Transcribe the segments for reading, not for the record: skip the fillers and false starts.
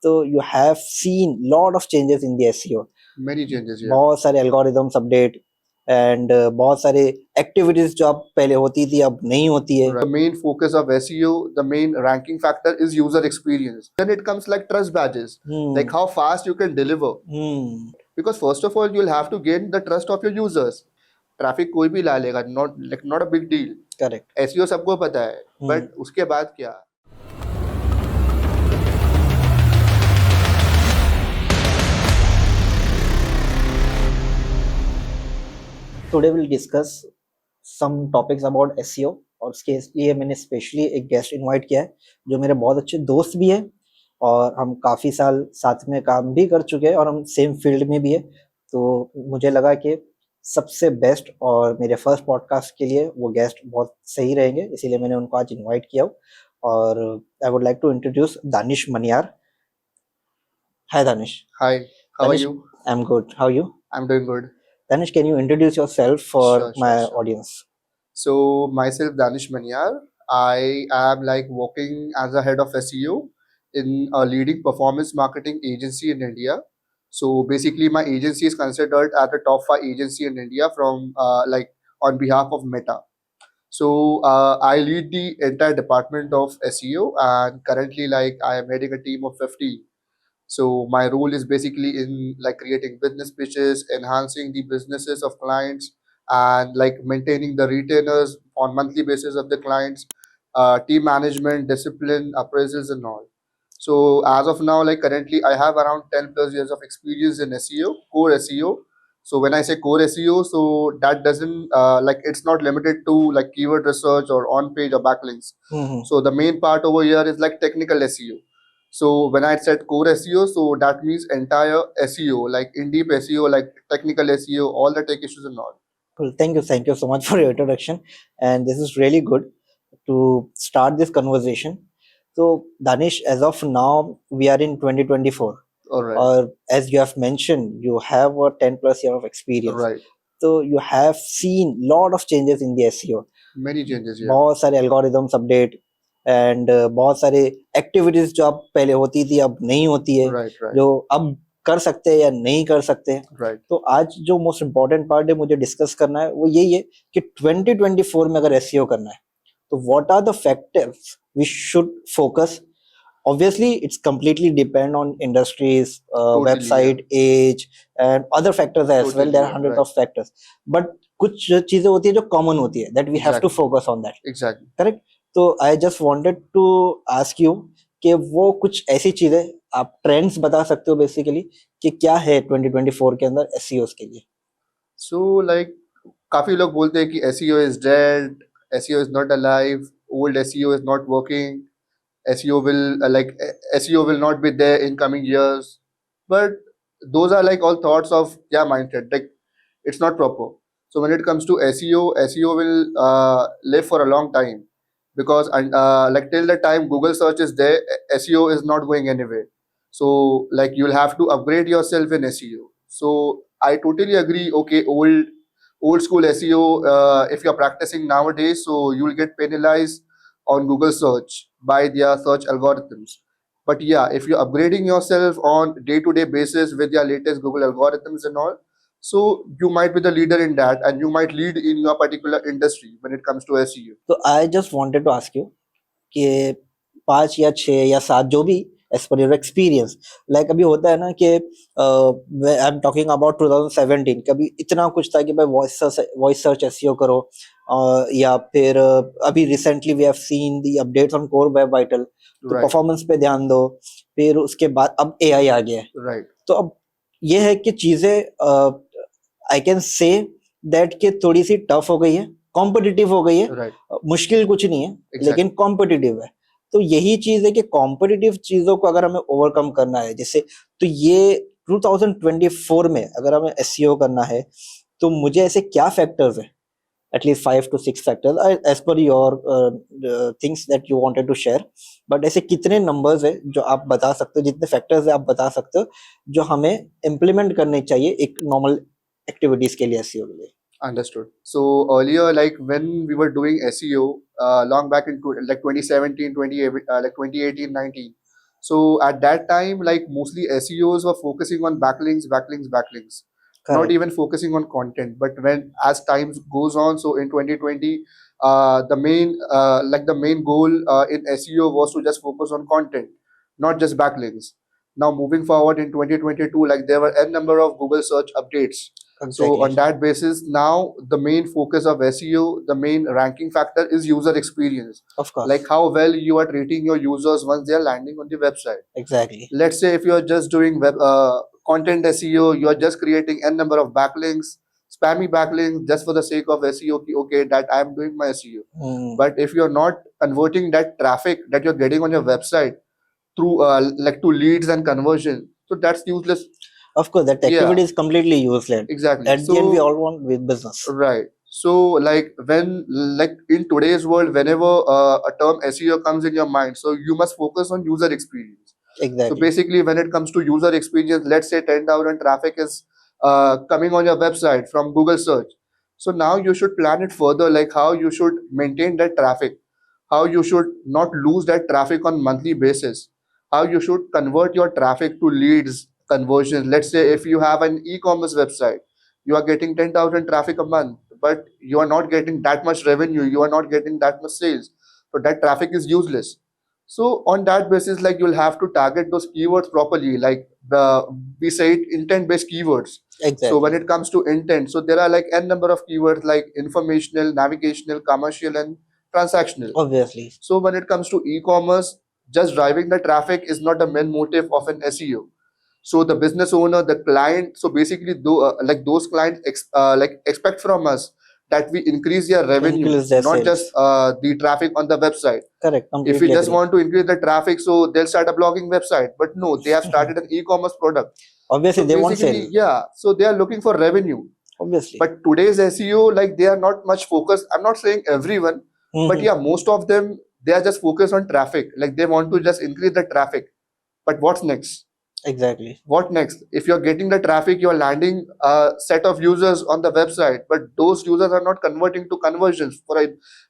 तो you have seen lot of changes in the SEO. Many changes, yeah. बहुत सारे algorithms update and बहुत सारे activities जो अब पहले होती थी अब नहीं होती है. The main focus of SEO, the main ranking factor is user experience. Then it comes like trust badges, like how fast you can deliver. Because first of all, you'll have to gain the trust of your users. Traffic कोई भी ला लेगा, not a big deal. Correct. SEO सबको पता है, but उसके बाद क्या? Today we'll discuss some topics about SEO और उसके लिए मैंने स्पेशली एक गेस्ट इनवाइट किया है जो मेरे बहुत अच्छे दोस्त भी है और हम काफ़ी साल साथ में काम भी कर चुके हैं और हम सेम फील्ड में भी है. तो मुझे लगा कि सबसे बेस्ट और मेरे फर्स्ट पॉडकास्ट के लिए वो गेस्ट बहुत सही रहेंगे, इसीलिए मैंने उनको आज इनवाइट किया. और I would like to introduce Danish Maniyar. Hi Danish. Hi, how are you? I am good. How you? I'm doing good. Danish, can you introduce yourself for my audience? So myself, Danish Maniyar. I am like working as a head of SEO in a leading performance marketing agency in India. So basically, my agency is considered as the top 5 agency in India from like on behalf of Meta. So I lead the entire department of SEO, and currently, like I am heading a team of 50. So my role is basically in like creating business pitches, enhancing the businesses of clients, and like maintaining the retainers on monthly basis of the clients, team management, discipline, appraisals, and all. So as of now, like currently, I have around 10 plus years of experience in SEO, core SEO. So when I say core SEO, so that doesn't like it's not limited to like keyword research or on page or backlinks. So the main part over here is like technical SEO. So when I said core SEO, so that means entire SEO, like in-deep SEO, like technical SEO, all the tech issues and all. Cool. Thank you so much for your introduction. And this is really good to start this conversation. So Danish, as of now, we are in 2024. All right. Or as you have mentioned, you have a 10 plus year of experience. Right. So you have seen lot of changes in the SEO. Many changes, yeah. बहुत सारे algorithms update and बहुत सारे activities जो अब पहले होती थी अब नहीं होती है. Right, right. जो अब कर सकते हैं या नहीं कर सकते हैं. Right. तो आज जो मोस्ट इम्पोर्टेंट पार्ट है मुझे डिस्कस करना है वो यही है कि 2024 में अगर SEO करना है तो what are the factors we should focus. Obviously, it's completely depend on industries, website, age, and other factors as well. There are hundreds of factors, but कुछ चीजें होती है जो common होती है that we have to focus on that. Exactly. Correct. तो I just wanted to ask you कि वो कुछ ऐसी चीजें आप ट्रेंड्स बता सकते हो बेसिकली कि क्या है 2024 के अंदर SEOs के लिए. So like काफी लोग बोलते हैं कि SEO is dead, SEO is not alive, old SEO is not working. SEO will SEO will not be there in coming years, but those are like all thoughts of mindset. Like it's not proper. So when it comes to SEO will live for a long time because like till the time Google search is there, SEO is not going anywhere. So like you'll have to upgrade yourself in SEO. So I totally agree. Okay, old school SEO. If you're practicing nowadays, so you'll get penalized on Google search by their search algorithms. But yeah, if you're upgrading yourself on day-to-day basis with your latest Google algorithms and all, so you might be the leader in that and you might lead in your particular industry when it comes to SEO. So I just wanted to ask you कि 5 या 6 या 7 जो भी as per your experience, like अभी होता है ना कि आई एम टॉकिंग अबाउट 2017 कभी इतना कुछ था कि भाई वॉइस सर्च SEO करो या फिर अभी recently we have seen the updates on core web vital तो परफॉर्मेंस पे ध्यान दो. फिर उसके बाद अब AI आ गया है. राइट. तो अब ये है कि चीजें आई कैन से दैट कि थोड़ी सी टफ हो गई है, कॉम्पिटिटिव हो गई है. Right. मुश्किल कुछ नहीं है. Exactly. लेकिन कॉम्पिटिटिव है. तो यही चीज है कि कॉम्पिटिटिव चीजों को अगर हमें ओवरकम करना है जैसे तो ये 2024 में अगर हमें SEO करना है तो मुझे ऐसे क्या फैक्टर्स है at least 5 to 6 factors as per your things that you wanted to share. But ऐसे कितने नंबर्स है जो आप बता सकते हो, जितने फैक्टर्स है आप बता सकते हो जो हमें इम्प्लीमेंट करने चाहिए एक नॉर्मल एक्टिविटीज के लिए SEO के लिए. Understood. So earlier, like when we were doing SEO, long back in like 2017, 2018, 19. So at that time, like mostly SEOs were focusing on backlinks, not Correct. even focusing on content. But when as time goes on, so in 2020, the main goal in SEO was to just focus on content, not just backlinks. Now moving forward in 2022, like there were n number of Google search updates. So Exactly. on that basis, now the main focus of SEO, the main ranking factor is user experience, Of like course. how well you are treating your users once they are landing on the website. Exactly. Let's say if you are just doing content SEO, you are just creating n number of backlinks, spammy backlinks just for the sake of SEO. Okay, that I am doing my SEO. Mm. But if you're not converting that traffic that you're getting on your website through like to leads and conversion, so that's useless. Of course, that Yeah, activity is completely useless. exactly. At the end, we So all want with business. right. So like when like in today's world, whenever a term SEO comes in your mind, so you must focus on user experience. So Exactly. basically, when it comes to user experience, let's say 10,000 traffic is coming on your website from Google search. So now you should plan it further, like how you should maintain that traffic, how you should not lose that traffic on monthly basis, how you should convert your traffic to leads conversions. Let's say if you have an e-commerce website, you are getting 10,000 traffic a month, but you are not getting that much revenue, you are not getting that much sales. So that traffic is useless. So on that basis, like you'll have to target those keywords properly, like we say it intent-based keywords. So when Exactly. it comes to intent, so there are like n number of keywords like informational, navigational, commercial, and transactional. Obviously. So when it comes to e-commerce, just driving the traffic is not the main motive of an SEO. So the business owner, the client, so basically like those clients like expect from us that we increase their revenue, Increase their not just sales. The traffic on the website. Correct. If we Completely just agree. want to increase the traffic, so they'll start a blogging website. But no, they have started an e-commerce product. Obviously, So they want basically, sale. yeah, so they are looking for revenue. Obviously. But today's SEO, like they are not much focused. I'm not saying everyone, but Hmm. yeah, most of them, they are just focused on traffic. Like they want to just increase the traffic. But what's next? Exactly. What next? If you're getting the traffic, you're landing a set of users on the website, but those users are not converting to conversions for a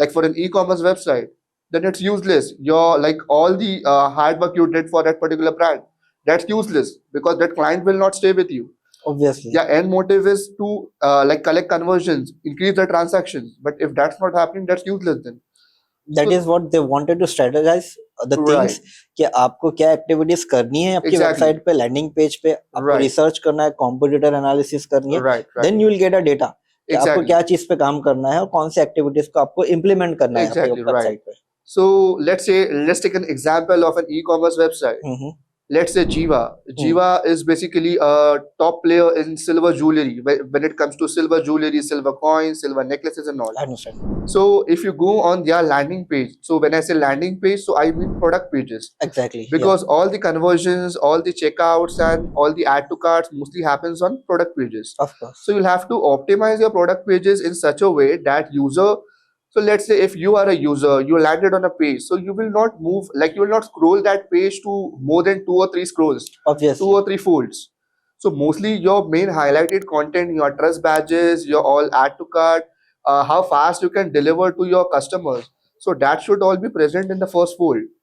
like for an e-commerce website, then it's useless. Your like all the hard work you did for that particular brand, that's useless because that client will not stay with you. Obviously. Yeah, end motive is to like collect conversions, increase the transactions. But if that's not happening, that's useless then. That So is what they wanted to strategize the things, right, कि आपको क्या activities करनी है आपकी exactly, website पे, landing page पे आपको right, research करना है, कॉम्पिटिटर एनालिसिस करनी है, right, right, then you will get a data कि आपको exactly, क्या चीज पे काम करना है और कौन से एक्टिविटीज को आपको इम्प्लीमेंट करना है आपके exactly, right. वेबसाइट पे. So let's take an example of an e-commerce website. Hmm. Let's say Jiva. Hmm. Jiva is basically a top player in silver jewelry when it comes to silver jewelry, silver coins, silver necklaces, and all. I understand. So if you go on their landing page, so when I say landing page, so I mean product pages, Exactly. Yeah. because all the conversions, all the checkouts, and all the add to carts mostly happens on product pages. Of course. So you'll have to optimize your product pages in such a way that user. So let's say if you are a user, you landed on a page, so you will not move, like you will not scroll that page to more than two or three scrolls, two Obviously. or three folds. So mostly your main highlighted content, your trust badges, your all add to cart, how fast you can deliver to your customers. So that should all be present in the first fold.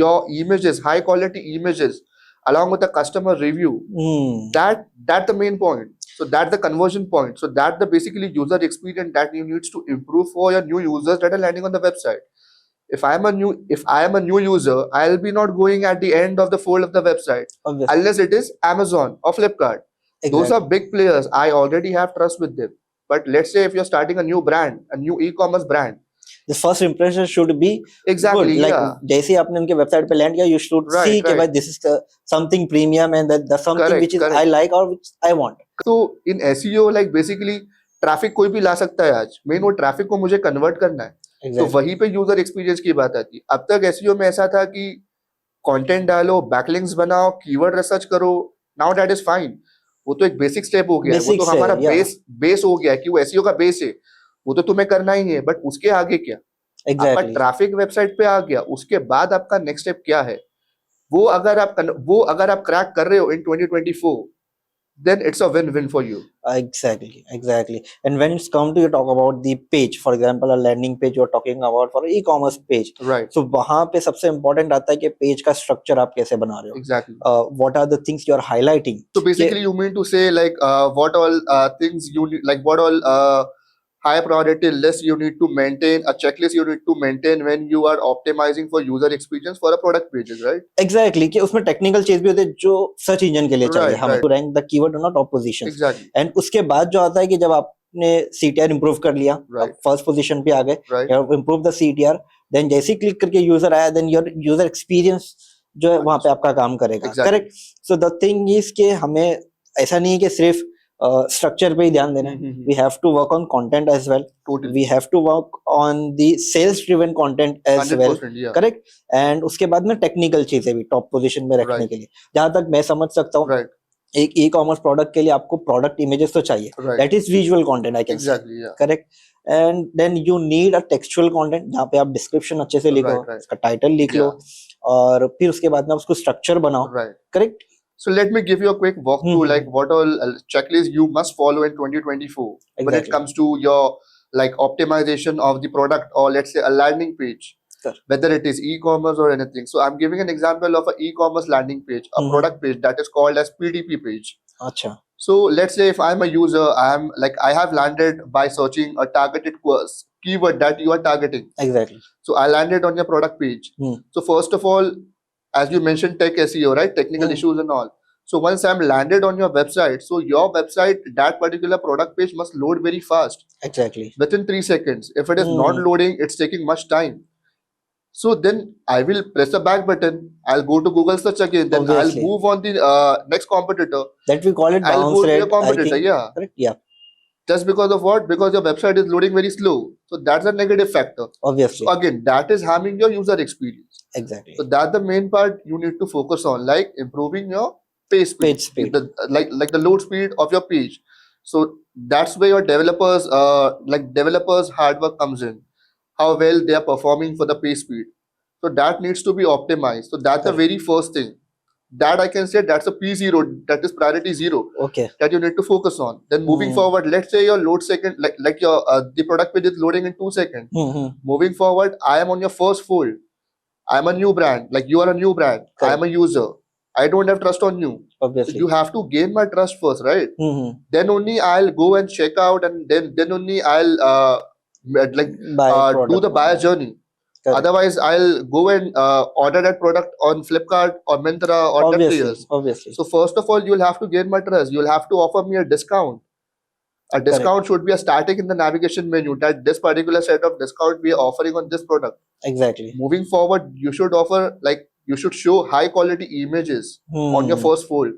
Your images, high quality images, along with the customer review. Hmm. That's the main point. So that's the conversion point. So that's the basically user experience that you needs to improve for your new users that are landing on the website. If I am a new user, I'll be not going at the end of the fold of the website Obviously. unless it is Amazon or Flipkart. Those are Exactly. big players. I already have trust with them. But let's say if you're starting a new brand, a new e-commerce brand, The first impression should be good. exactly, Like yeah, जैसे ही आपने उनके website पे land किया, you should see right, कि भाई right, this is something premium and that's something which correct, is I correct. like or which I want. तो इन SEO like basically traffic कोई भी ला सकता है आज, मेन वो ट्रैफिक को मुझे कन्वर्ट करना है. तो Exactly. वहीं पे यूजर एक्सपीरियंस की बात आती है. अब तक SEO में ऐसा था कि कंटेंट डालो, बैकलिंक्स बनाओ, कीवर्ड रिसर्च करो. Now that is fine. वो तो एक बेसिक स्टेप हो गया है, वो तो Basics है, हमारा yeah. बेस हो गया है कि वो SEO का बेस है, वो तो तुम्हें करना ही है. बट उसके आगे क्या? आपका Exactly. ट्रैफिक वेबसाइट पे आ गया, उसके बाद आपका नेक्स्ट स्टेप क्या है? वो अगर आप क्रैक कर रहे हो इन 2024, then it's a win-win for you. Exactly. And when it's come to you talk about the page, for example, a landing page you're talking about for e-commerce page. Right. So वहां पे सबसे important आता है कि page का structure आप कैसे बना रहे हो. Exactly. What are the things you are highlighting? So basically, you mean to say like what all things you need, like what all high priority list you need to maintain, a checklist you need to maintain when you are optimizing for user experience for a product pages, right? Exactly, कि उसमें technical चीज भी होती है जो search engine के लिए चाहिए Right, हमें right. To rank the keyword और टॉप पोजीशंस. Exactly. एंड उसके बाद जो आता है कि जब आपने सीटीआर इंप्रूव कर लिया, Right. आप फर्स्ट पोजीशन पे आ गए, Right. You improve the CTR, then जैसे ही क्लिक करके यूजर आया, देन योर यूजर एक्सपीरियंस जो है वहां पे आपका काम करेगा. Exactly. Correct. So the thing is कि हमें ऐसा नहीं है कि सिर्फ स्ट्रक्चर पे ही ध्यान देना है. We have to work on content as well. Totally. We have to work on the sales driven content as well. 100%, yeah. Correct. And उसके बाद में टेक्निकल चीजें भी टॉप पोजीशन में रखने Right. के लिए, जहां तक मैं समझ सकता हूँ, Right. एक ई कॉमर्स प्रोडक्ट के लिए आपको प्रोडक्ट इमेजेस तो चाहिए. Right. That is visual content I can say. Exactly, yeah. Correct. And then you need a textual content जहाँ पे आप डिस्क्रिप्शन अच्छे से लिखो, Right, right. उसका टाइटल लिख लो, और फिर उसके बाद में आप उसको स्ट्रक्चर बनाओ. Right. Correct. So let me give you a quick walkthrough, Mhm. like what all checklist you must follow in 2024 when it Exactly. comes to your like optimization of the product, or let's say a landing page, Correct. whether it is e-commerce or anything. So I'm giving an example of an e-commerce landing page, a Mhm. product page that is called as PDP page. अच्छा. So let's say if I'm a user, I have landed by searching a targeted keyword that you are targeting. Exactly. So I landed on your product page. Hmm. So first of all, as you mentioned, tech SEO, right? Technical issues and all. So once I'm landed on your website, so your website, that particular product page must load very fast. Exactly. Within 3 seconds. If it is not loading, it's taking much time. So then I will press the back button. I'll go to Google search again. Then Obviously. I'll move on the next competitor. That we call it I'll bounce go to rate. your competitor. I think. Yeah. Correct. Yeah. Just because of what? Because your website is loading very slow. So that's a negative factor. Obviously. So again, that is harming your user experience. Exactly. So that's the main part you need to focus on, like improving your page speed. Like the load speed of your page. So that's where your developers hard work comes in. How well they are performing for the page speed. So that needs to be optimized. So that's the Correct. very first thing. That I can say that's a P0, that is priority 0. Okay. That you need to focus on. Then moving forward, let's say your load second, like your the product page is loading in 2 seconds. Moving forward, I am on your first fold. I am a new brand. Like you are a new brand. Correct. I am a user. I don't have trust on you. Obviously. So you have to gain my trust first, right? Then only I'll go and check out, and then only I'll do the buyer journey. Correct. Otherwise, I'll go and order that product on Flipkart or Myntra or Tech. Obviously. So first of all, you'll have to gain my trust. You'll have to offer me a discount. A discount should be a static in the navigation menu, that this particular set of discount we are offering on this product. Exactly. Moving forward, you should offer, like, you should show high quality images on your first fold.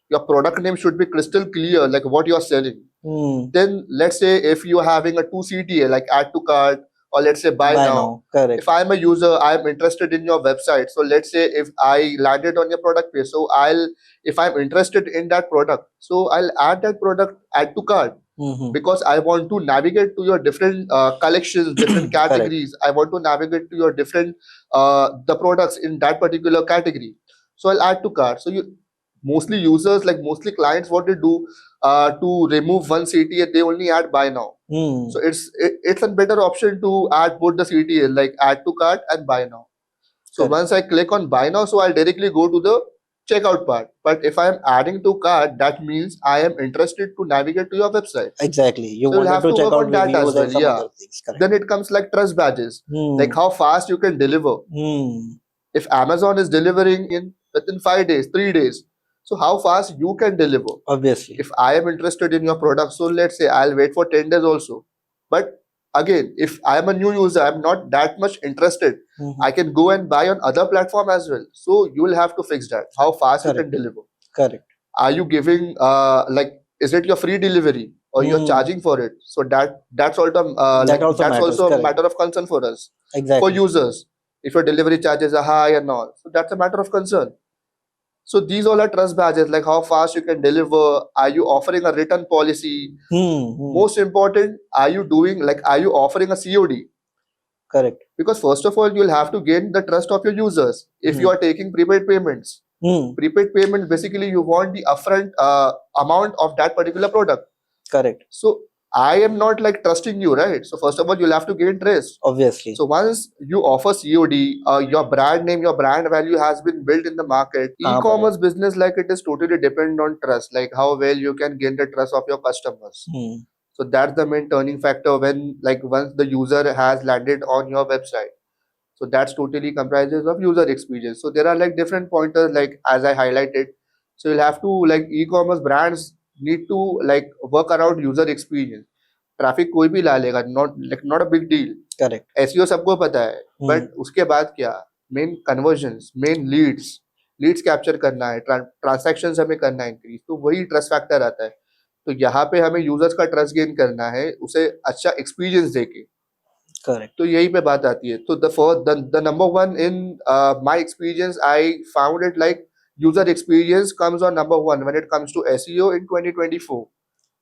Your product name should be crystal clear, like what you are selling. Then let's say if you are having a 2 CTA, like add to cart, or let's say buy now. Correct. If I'm a user, I'm interested in your website. So let's say if I landed on your product page, so if I'm interested in that product, so I'll add that product, add to cart. Because I want to navigate to your different collections, different categories. I want to navigate to your different the products in that particular category. So I'll add to cart. So mostly users, like mostly clients, what they do to remove one CTA, they only add buy now. So it's a better option to add both the CTA, like add to cart and buy now. So once I click on buy now, so I'll directly go to the checkout part. But if I'm adding to cart, that means I am interested to navigate to your website. Exactly. You So want to check out that as well. and other things. Correct. Then it comes like trust badges, like how fast you can deliver. If Amazon is delivering within 5 days, 3 days, so how fast you can deliver? Obviously. If I am interested in your product, so let's say I'll wait for 10 days also. But again, if I am a new user, I'm not that much interested. I can go and buy on other platform as well. So you will have to fix that. How fast you can deliver. Correct. Are you giving is it your free delivery or you're charging for it? So that's also a matter of concern for us. Exactly. For users, if your delivery charges are high and all, so that's a matter of concern. So these all are trust badges, like how fast you can deliver. Are you offering a return policy? Most important, are you offering a COD? Correct. Because first of all, you'll have to gain the trust of your users if you are taking prepaid payments. Prepaid payment, basically you want the upfront amount of that particular product. Correct. So I am not like trusting you, right? So first of all, you'll have to gain trust. Obviously. So once you offer COD, your brand name, your brand value has been built in the market. E-commerce business, like, it is totally dependent on trust, like how well you can gain the trust of your customers. So that's the main turning factor when, like, once the user has landed on your website. So that's totally comprises of user experience. So there are like different pointers, like as I highlighted. So you'll have to, like, e-commerce brands need to like work around user experience. Traffic कोई भी ला लेगा, not a big deal. Correct. SEO सबको पता है, but उसके बाद क्या, main convergence, main Leeds capture करना है, ट्रांसैक्शंस हमें करना है इंक्रीज, तो वही ट्रस्ट फैक्टर आता है. तो यहाँ पे हमें यूजर्स का ट्रस्ट गेन करना है, उसे अच्छा एक्सपीरियंस देके. करेक्ट. तो यही पे बात आती है. तो the number one in my experience, I found it like user experience comes on number one when it comes to SEO in 2024.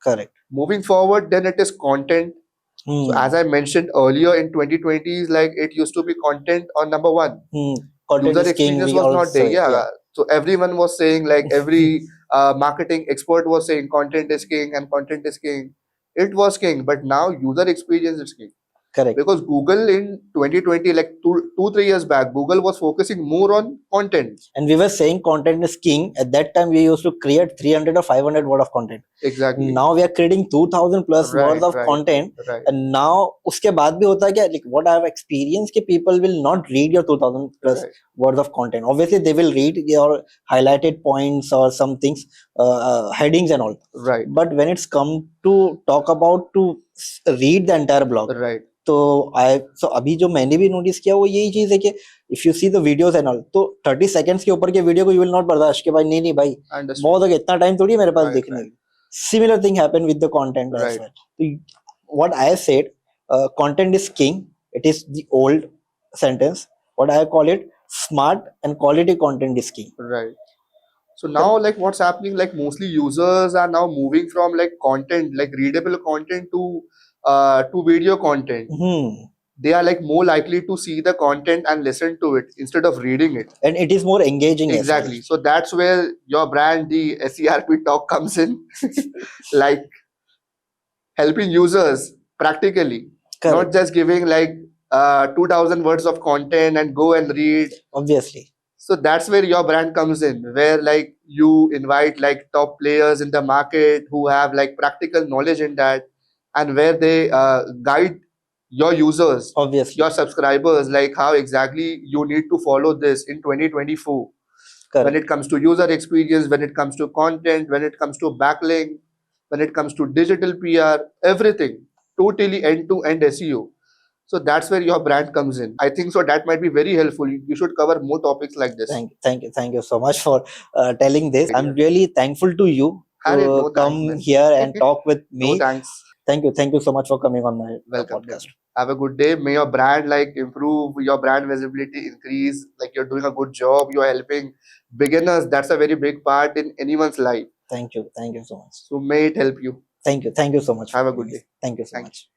Correct. Moving forward, then it is content. So as I mentioned earlier, in 2020s, like, it used to be content on number one. Content User is king, experience we was all not there. say, Yeah. So everyone was saying, like, every marketing expert was saying content is king and content is king. It was king, but now user experience is king. Correct. Because Google in 2020, like 3 years back, Google was focusing more on content. And we were saying content is king. At that time, we used to create 300 or 500 word of content. Exactly. Now we are creating 2000 plus words of content. Right. And now उसके बाद भी होता है क्या, like what I have experienced कि people will not read your 2000 plus words of content. Obviously they will read your highlighted points or some things, headings and all. Right. But when it's come to talk about to read the entire blog. Right. तो अभी जो मैंने भी notice किया वो यही चीज है कि if you see the videos and all, तो 30 सेकंड्स के ऊपर के वीडियो को यू विल नॉट बर्दाश्त के भाई नहीं भाई बहुत हो गया, इतना टाइम थोड़ी है मेरे पास देखने की. Similar thing happen with the content as well. तो what I said, content is king. It is the old sentence. What I call it, smart and quality content is king. Right. So now, like, what's happening, like, mostly users are now moving from, like, content, like readable content to video content. They are, like, more likely to see the content and listen to it instead of reading it. And it is more engaging. Exactly. So that's where your brand, the SERPTalk, comes in. Like, helping users practically. Correct. Not just giving, like, 2000 words of content and go and read. Obviously. So that's where your brand comes in, where, like, you invite, like, top players in the market who have, like, practical knowledge in that, and where they guide your users, obviously, your subscribers, like how exactly you need to follow this in 2024. Correct. When it comes to user experience, when it comes to content, when it comes to backlink, when it comes to digital PR, everything, totally end-to-end SEO. So that's where your brand comes in. I think so that might be very helpful. You should cover more topics like this. Thank you so much for telling this. I'm really thankful to you to come here and talk with me. No thanks. Thank you so much for coming on my podcast. Have a good day. May your brand, like, improve, your brand visibility increase. Like, you're doing a good job. You're helping beginners. That's a very big part in anyone's life. Thank you so much. So may it help you. Thank you so much. Have a good day. Thank you so much.